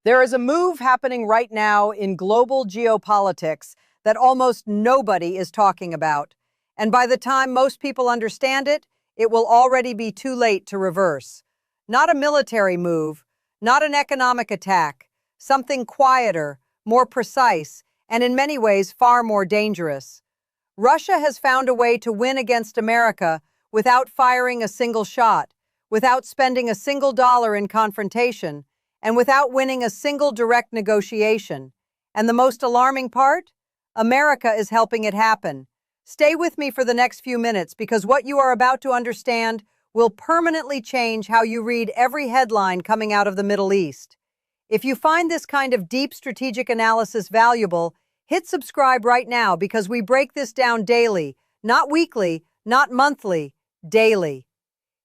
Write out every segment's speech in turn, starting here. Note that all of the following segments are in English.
There is a move happening right now in global geopolitics that almost nobody is talking about. And by the time most people understand it, it will already be too late to reverse. Not a military move, not an economic attack, something quieter, more precise, and in many ways far more dangerous. Russia has found a way to win against America without firing a single shot, without spending a single dollar in confrontation, and without winning a single direct negotiation. And the most alarming part? America is helping it happen. Stay with me for the next few minutes because what you are about to understand will permanently change how you read every headline coming out of the Middle East. If you find this kind of deep strategic analysis valuable, hit subscribe right now because we break this down daily, not weekly, not monthly, daily.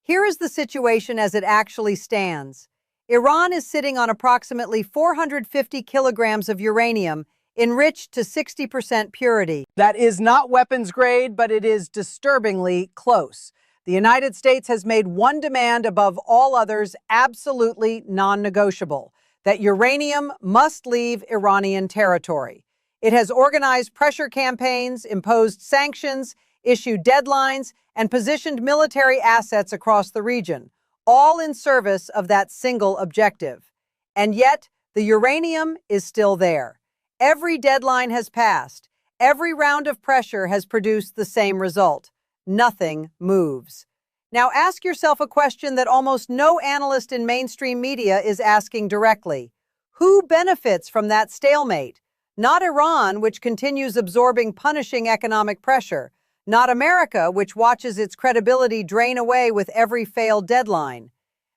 Here is the situation as it actually stands. Iran is sitting on approximately 450 kilograms of uranium enriched to 60% purity. That is not weapons grade, but it is disturbingly close. The United States has made one demand above all others absolutely non-negotiable, that uranium must leave Iranian territory. It has organized pressure campaigns, imposed sanctions, issued deadlines, and positioned military assets across the region, all in service of that single objective. And yet, the uranium is still there. Every deadline has passed. Every round of pressure has produced the same result. Nothing moves. Now ask yourself a question that almost no analyst in mainstream media is asking directly. Who benefits from that stalemate? Not Iran, which continues absorbing punishing economic pressure. Not America, which watches its credibility drain away with every failed deadline.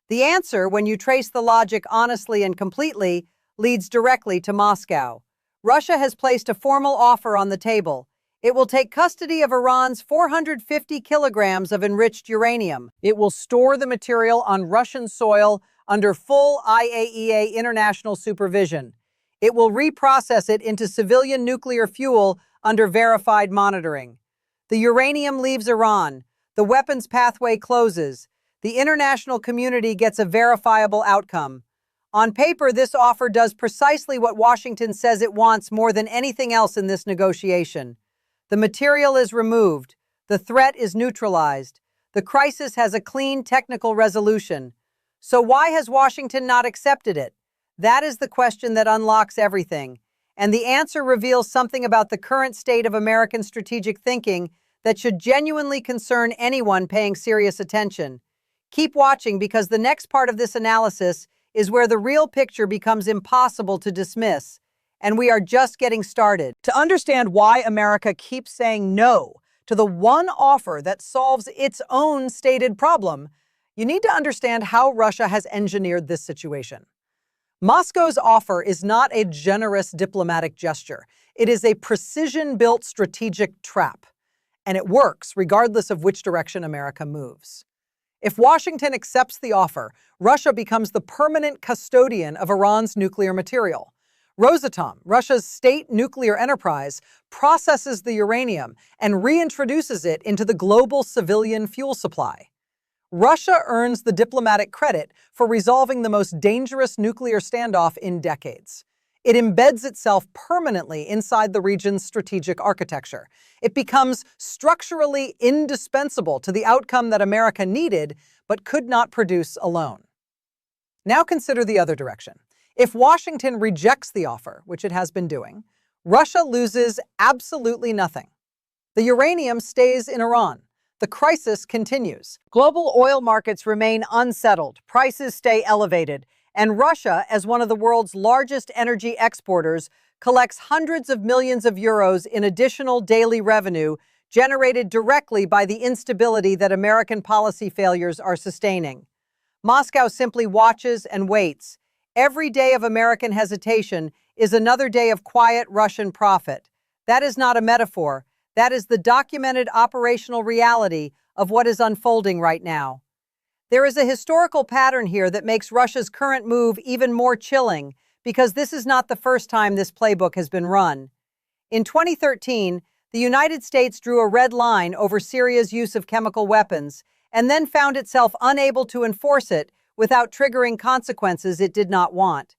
The answer, when you trace the logic honestly and completely, leads directly to Moscow. Russia has placed a formal offer on the table. It will take custody of Iran's 450 kilograms of enriched uranium. It will store the material on Russian soil under full IAEA international supervision. It will reprocess it into civilian nuclear fuel under verified monitoring. The uranium leaves Iran. The weapons pathway closes. The international community gets a verifiable outcome. On paper, this offer does precisely what Washington says it wants more than anything else in this negotiation. The material is removed. The threat is neutralized. The crisis has a clean technical resolution. So why has Washington not accepted it? That is the question that unlocks everything. And the answer reveals something about the current state of American strategic thinking that should genuinely concern anyone paying serious attention. Keep watching because the next part of this analysis is where the real picture becomes impossible to dismiss. And we are just getting started. To understand why America keeps saying no to the one offer that solves its own stated problem, you need to understand how Russia has engineered this situation. Moscow's offer is not a generous diplomatic gesture. It is a precision-built strategic trap. And it works regardless of which direction America moves. If Washington accepts the offer, Russia becomes the permanent custodian of Iran's nuclear material. Rosatom, Russia's state nuclear enterprise, processes the uranium and reintroduces it into the global civilian fuel supply. Russia earns the diplomatic credit for resolving the most dangerous nuclear standoff in decades. It embeds itself permanently inside the region's strategic architecture. It becomes structurally indispensable to the outcome that America needed but could not produce alone. Now consider the other direction. If Washington rejects the offer, which it has been doing, Russia loses absolutely nothing. The uranium stays in Iran. The crisis continues. Global oil markets remain unsettled, prices stay elevated, and Russia, as one of the world's largest energy exporters, collects hundreds of millions of euros in additional daily revenue generated directly by the instability that American policy failures are sustaining. Moscow simply watches and waits. Every day of American hesitation is another day of quiet Russian profit. That is not a metaphor. That is the documented operational reality of what is unfolding right now. There is a historical pattern here that makes Russia's current move even more chilling, because this is not the first time this playbook has been run. In 2013, the United States drew a red line over Syria's use of chemical weapons, and then found itself unable to enforce it without triggering consequences it did not want.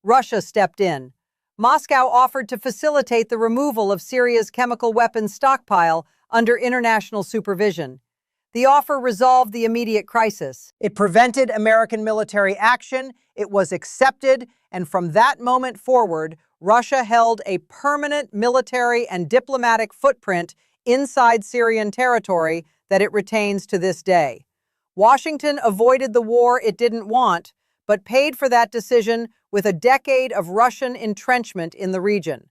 Russia stepped in. Moscow offered to facilitate the removal of Syria's chemical weapons stockpile under international supervision. The offer resolved the immediate crisis. It prevented American military action, it was accepted, and from that moment forward, Russia held a permanent military and diplomatic footprint inside Syrian territory that it retains to this day. Washington avoided the war it didn't want, but paid for that decision with a decade of Russian entrenchment in the region.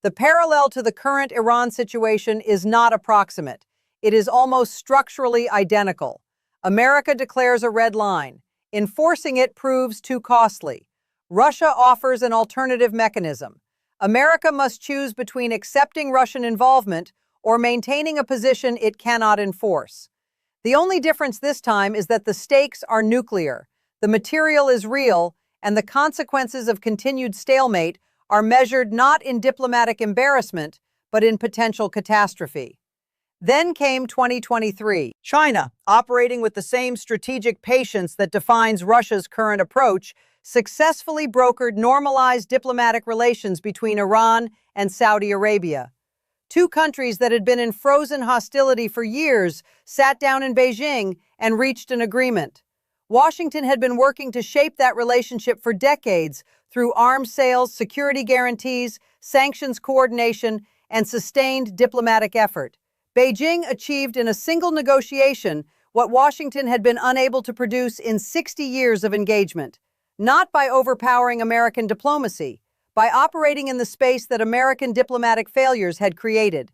The parallel to the current Iran situation is not approximate. It is almost structurally identical. America declares a red line. Enforcing it proves too costly. Russia offers an alternative mechanism. America must choose between accepting Russian involvement or maintaining a position it cannot enforce. The only difference this time is that the stakes are nuclear, the material is real, and the consequences of continued stalemate are measured not in diplomatic embarrassment, but in potential catastrophe. Then came 2023. China, operating with the same strategic patience that defines Russia's current approach, successfully brokered normalized diplomatic relations between Iran and Saudi Arabia. Two countries that had been in frozen hostility for years sat down in Beijing and reached an agreement. Washington had been working to shape that relationship for decades through arms sales, security guarantees, sanctions coordination, and sustained diplomatic effort. Beijing achieved in a single negotiation what Washington had been unable to produce in 60 years of engagement, not by overpowering American diplomacy, by operating in the space that American diplomatic failures had created.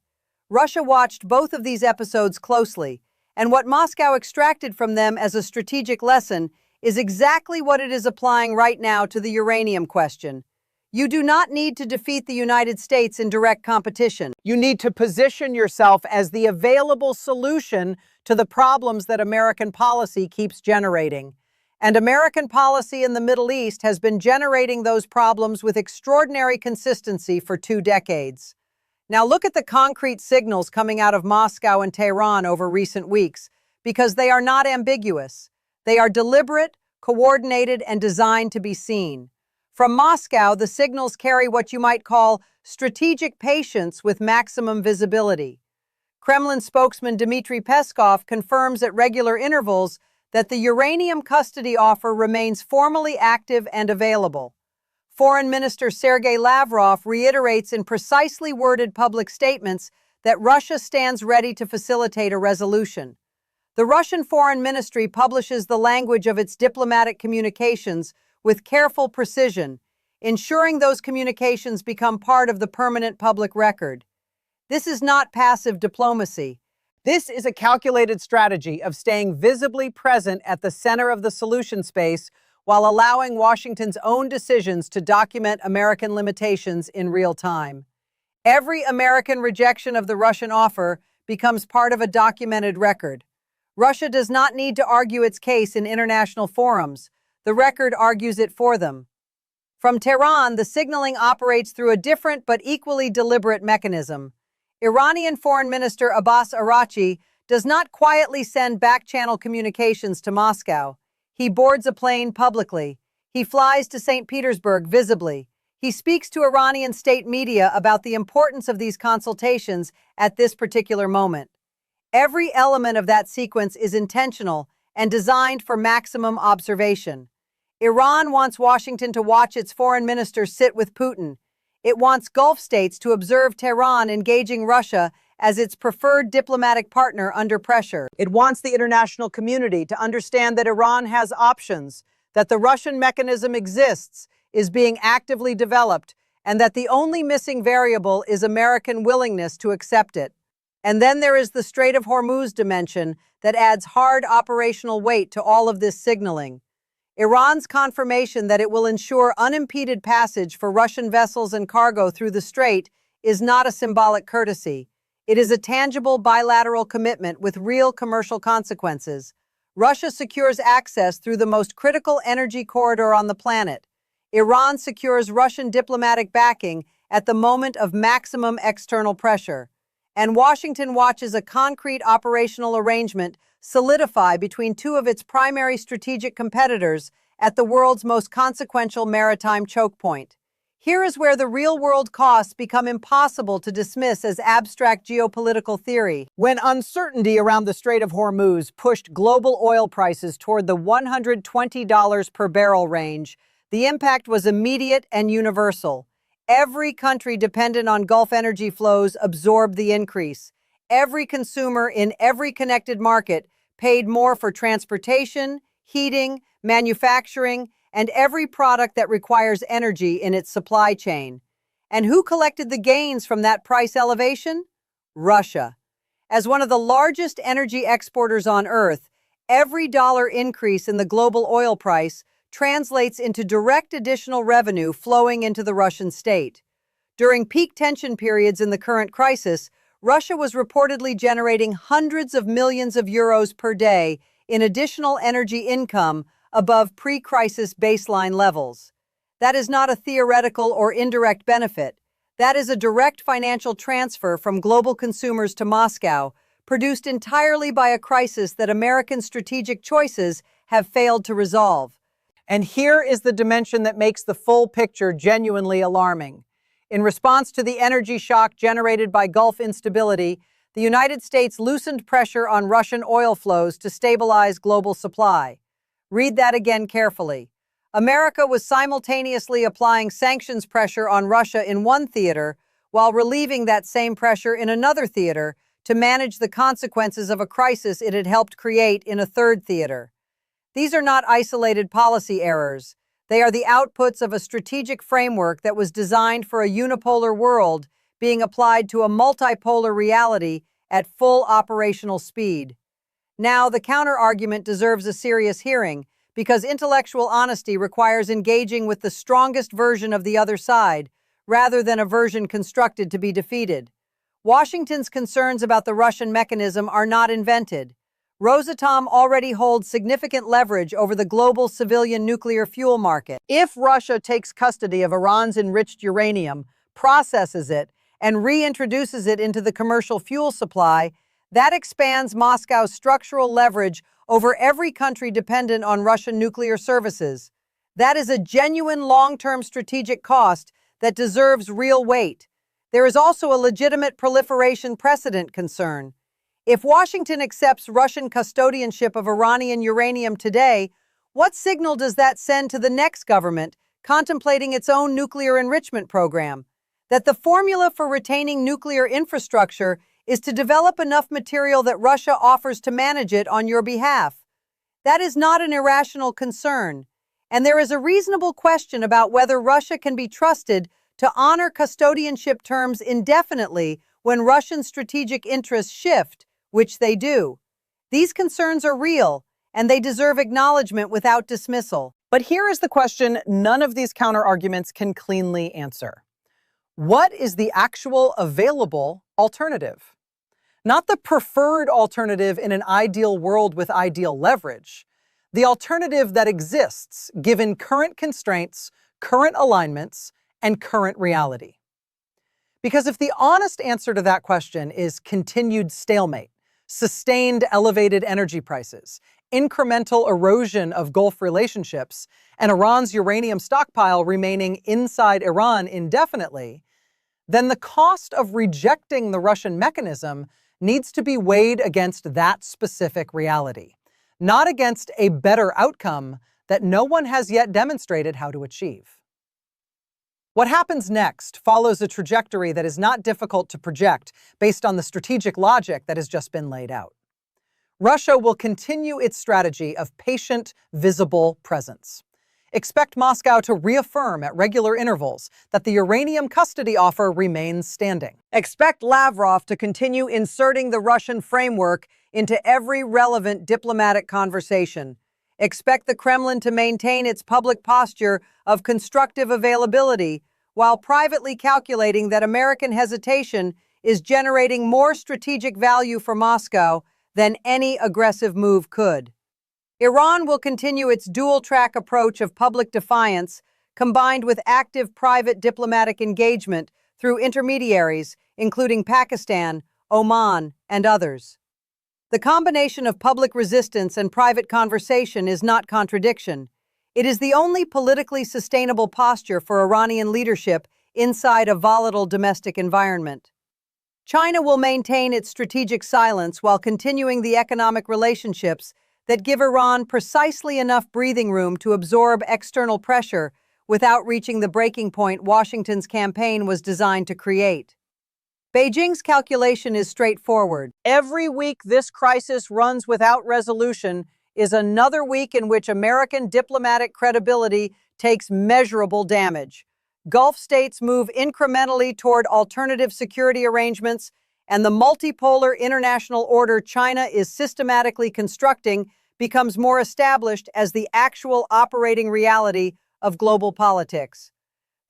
Russia watched both of these episodes closely, and what Moscow extracted from them as a strategic lesson is exactly what it is applying right now to the uranium question. You do not need to defeat the United States in direct competition. You need to position yourself as the available solution to the problems that American policy keeps generating. And American policy in the Middle East has been generating those problems with extraordinary consistency for 2 decades. Now look at the concrete signals coming out of Moscow and Tehran over recent weeks, because they are not ambiguous. They are deliberate, coordinated, and designed to be seen. From Moscow, the signals carry what you might call strategic patience with maximum visibility. Kremlin spokesman Dmitry Peskov confirms at regular intervals that the uranium custody offer remains formally active and available. Foreign Minister Sergei Lavrov reiterates in precisely worded public statements that Russia stands ready to facilitate a resolution. The Russian Foreign Ministry publishes the language of its diplomatic communications with careful precision, ensuring those communications become part of the permanent public record. This is not passive diplomacy. This is a calculated strategy of staying visibly present at the center of the solution space while allowing Washington's own decisions to document American limitations in real time. Every American rejection of the Russian offer becomes part of a documented record. Russia does not need to argue its case in international forums. The record argues it for them. From Tehran, the signaling operates through a different but equally deliberate mechanism. Iranian Foreign Minister Abbas Araghchi does not quietly send back-channel communications to Moscow. He boards a plane publicly. He flies to St. Petersburg visibly. He speaks to Iranian state media about the importance of these consultations at this particular moment. Every element of that sequence is intentional and designed for maximum observation. Iran wants Washington to watch its foreign minister sit with Putin. It wants Gulf states to observe Tehran engaging Russia as its preferred diplomatic partner under pressure. It wants the international community to understand that Iran has options, that the Russian mechanism exists, is being actively developed, and that the only missing variable is American willingness to accept it. And then there is the Strait of Hormuz dimension that adds hard operational weight to all of this signaling. Iran's confirmation that it will ensure unimpeded passage for Russian vessels and cargo through the strait is not a symbolic courtesy. It is a tangible bilateral commitment with real commercial consequences. Russia secures access through the most critical energy corridor on the planet. Iran secures Russian diplomatic backing at the moment of maximum external pressure. And Washington watches a concrete operational arrangement solidify between two of its primary strategic competitors at the world's most consequential maritime choke point. Here is where the real-world costs become impossible to dismiss as abstract geopolitical theory. When uncertainty around the Strait of Hormuz pushed global oil prices toward the $120 per barrel range, the impact was immediate and universal. Every country dependent on Gulf energy flows absorbed the increase. Every consumer in every connected market paid more for transportation, heating, manufacturing, and every product that requires energy in its supply chain. And who collected the gains from that price elevation? Russia. As one of the largest energy exporters on Earth, every dollar increase in the global oil price translates into direct additional revenue flowing into the Russian state. During peak tension periods in the current crisis, Russia was reportedly generating hundreds of millions of euros per day in additional energy income above pre-crisis baseline levels. That is not a theoretical or indirect benefit. That is a direct financial transfer from global consumers to Moscow, produced entirely by a crisis that American strategic choices have failed to resolve. And here is the dimension that makes the full picture genuinely alarming. In response to the energy shock generated by Gulf instability, the United States loosened pressure on Russian oil flows to stabilize global supply. Read that again carefully. America was simultaneously applying sanctions pressure on Russia in one theater, while relieving that same pressure in another theater to manage the consequences of a crisis it had helped create in a third theater. These are not isolated policy errors. They are the outputs of a strategic framework that was designed for a unipolar world being applied to a multipolar reality at full operational speed. Now, the counter-argument deserves a serious hearing because intellectual honesty requires engaging with the strongest version of the other side rather than a version constructed to be defeated. Washington's concerns about the Russian mechanism are not invented. Rosatom already holds significant leverage over the global civilian nuclear fuel market. If Russia takes custody of Iran's enriched uranium, processes it, and reintroduces it into the commercial fuel supply, that expands Moscow's structural leverage over every country dependent on Russian nuclear services. That is a genuine long-term strategic cost that deserves real weight. There is also a legitimate proliferation precedent concern. If Washington accepts Russian custodianship of Iranian uranium today, what signal does that send to the next government contemplating its own nuclear enrichment program? That the formula for retaining nuclear infrastructure is to develop enough material that Russia offers to manage it on your behalf. That is not an irrational concern, and there is a reasonable question about whether Russia can be trusted to honor custodianship terms indefinitely when Russian strategic interests shift, which they do. These concerns are real, and they deserve acknowledgement without dismissal. But here is the question none of these counter-arguments can cleanly answer. What is the actual available alternative? Not the preferred alternative in an ideal world with ideal leverage. The alternative that exists given current constraints, current alignments, and current reality. Because if the honest answer to that question is continued stalemate, sustained elevated energy prices, incremental erosion of Gulf relationships, and Iran's uranium stockpile remaining inside Iran indefinitely, then the cost of rejecting the Russian mechanism needs to be weighed against that specific reality, not against a better outcome that no one has yet demonstrated how to achieve. What happens next follows a trajectory that is not difficult to project based on the strategic logic that has just been laid out. Russia will continue its strategy of patient, visible presence. Expect Moscow to reaffirm at regular intervals that the uranium custody offer remains standing. Expect Lavrov to continue inserting the Russian framework into every relevant diplomatic conversation. Expect the Kremlin to maintain its public posture of constructive availability while privately calculating that American hesitation is generating more strategic value for Moscow than any aggressive move could. Iran will continue its dual-track approach of public defiance combined with active private diplomatic engagement through intermediaries, including Pakistan, Oman, and others. The combination of public resistance and private conversation is not contradiction. It is the only politically sustainable posture for Iranian leadership inside a volatile domestic environment. China will maintain its strategic silence while continuing the economic relationships that give Iran precisely enough breathing room to absorb external pressure without reaching the breaking point Washington's campaign was designed to create. Beijing's calculation is straightforward. Every week this crisis runs without resolution is another week in which American diplomatic credibility takes measurable damage. Gulf states move incrementally toward alternative security arrangements, and the multipolar international order China is systematically constructing becomes more established as the actual operating reality of global politics.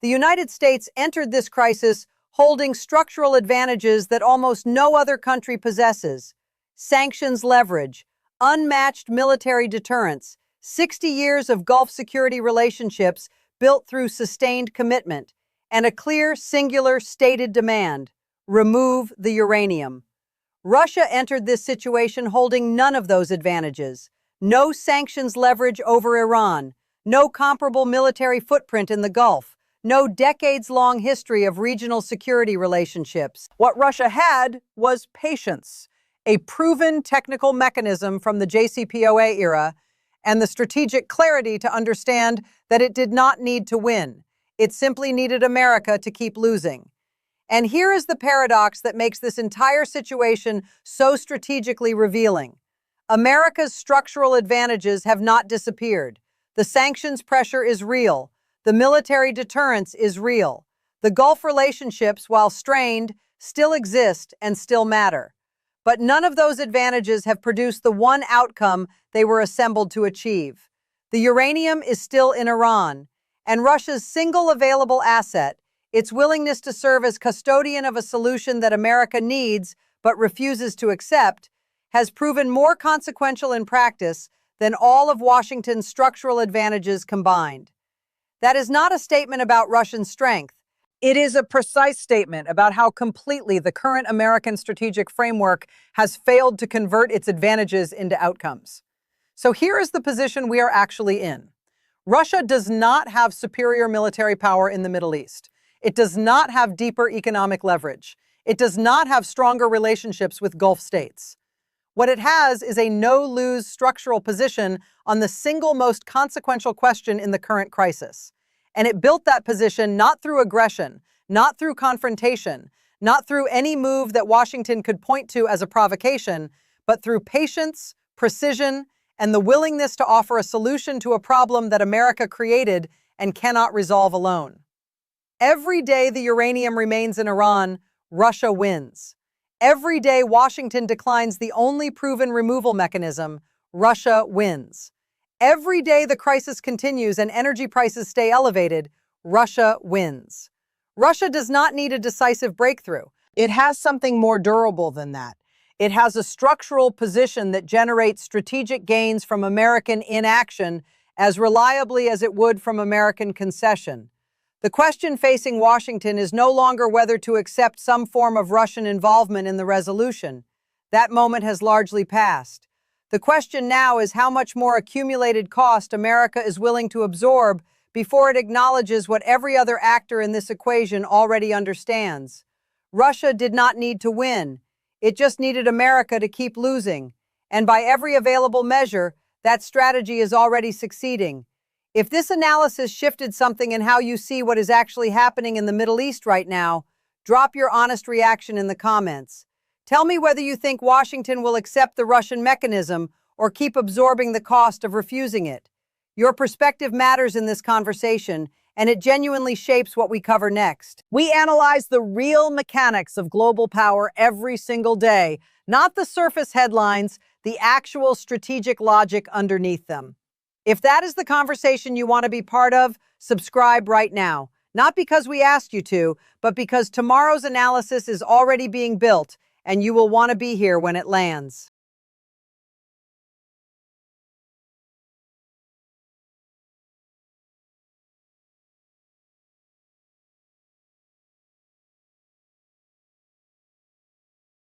The United States entered this crisis holding structural advantages that almost no other country possesses: sanctions leverage, unmatched military deterrence, 60 years of Gulf security relationships built through sustained commitment, and a clear, singular, stated demand: remove the uranium. Russia entered this situation holding none of those advantages. No sanctions leverage over Iran, no comparable military footprint in the Gulf, no decades-long history of regional security relationships. What Russia had was patience, a proven technical mechanism from the JCPOA era, and the strategic clarity to understand that it did not need to win. It simply needed America to keep losing. And here is the paradox that makes this entire situation so strategically revealing. America's structural advantages have not disappeared. The sanctions pressure is real. The military deterrence is real. The Gulf relationships, while strained, still exist and still matter. But none of those advantages have produced the one outcome they were assembled to achieve. The uranium is still in Iran, and Russia's single available asset, its willingness to serve as custodian of a solution that America needs but refuses to accept, has proven more consequential in practice than all of Washington's structural advantages combined. That is not a statement about Russian strength. It is a precise statement about how completely the current American strategic framework has failed to convert its advantages into outcomes. So here is the position we are actually in. Russia does not have superior military power in the Middle East. It does not have deeper economic leverage. It does not have stronger relationships with Gulf states. What it has is a no-lose structural position on the single most consequential question in the current crisis. And it built that position not through aggression, not through confrontation, not through any move that Washington could point to as a provocation, but through patience, precision, and the willingness to offer a solution to a problem that America created and cannot resolve alone. Every day the uranium remains in Iran, Russia wins. Every day Washington declines the only proven removal mechanism, Russia wins. Every day the crisis continues and energy prices stay elevated, Russia wins. Russia does not need a decisive breakthrough. It has something more durable than that. It has a structural position that generates strategic gains from American inaction as reliably as it would from American concession. The question facing Washington is no longer whether to accept some form of Russian involvement in the resolution. That moment has largely passed. The question now is how much more accumulated cost America is willing to absorb before it acknowledges what every other actor in this equation already understands. Russia did not need to win. It just needed America to keep losing. And by every available measure, that strategy is already succeeding. If this analysis shifted something in how you see what is actually happening in the Middle East right now, drop your honest reaction in the comments. Tell me whether you think Washington will accept the Russian mechanism or keep absorbing the cost of refusing it. Your perspective matters in this conversation, and it genuinely shapes what we cover next. We analyze the real mechanics of global power every single day, not the surface headlines, the actual strategic logic underneath them. If that is the conversation you want to be part of, subscribe right now. Not because we asked you to, but because tomorrow's analysis is already being built, and you will want to be here when it lands.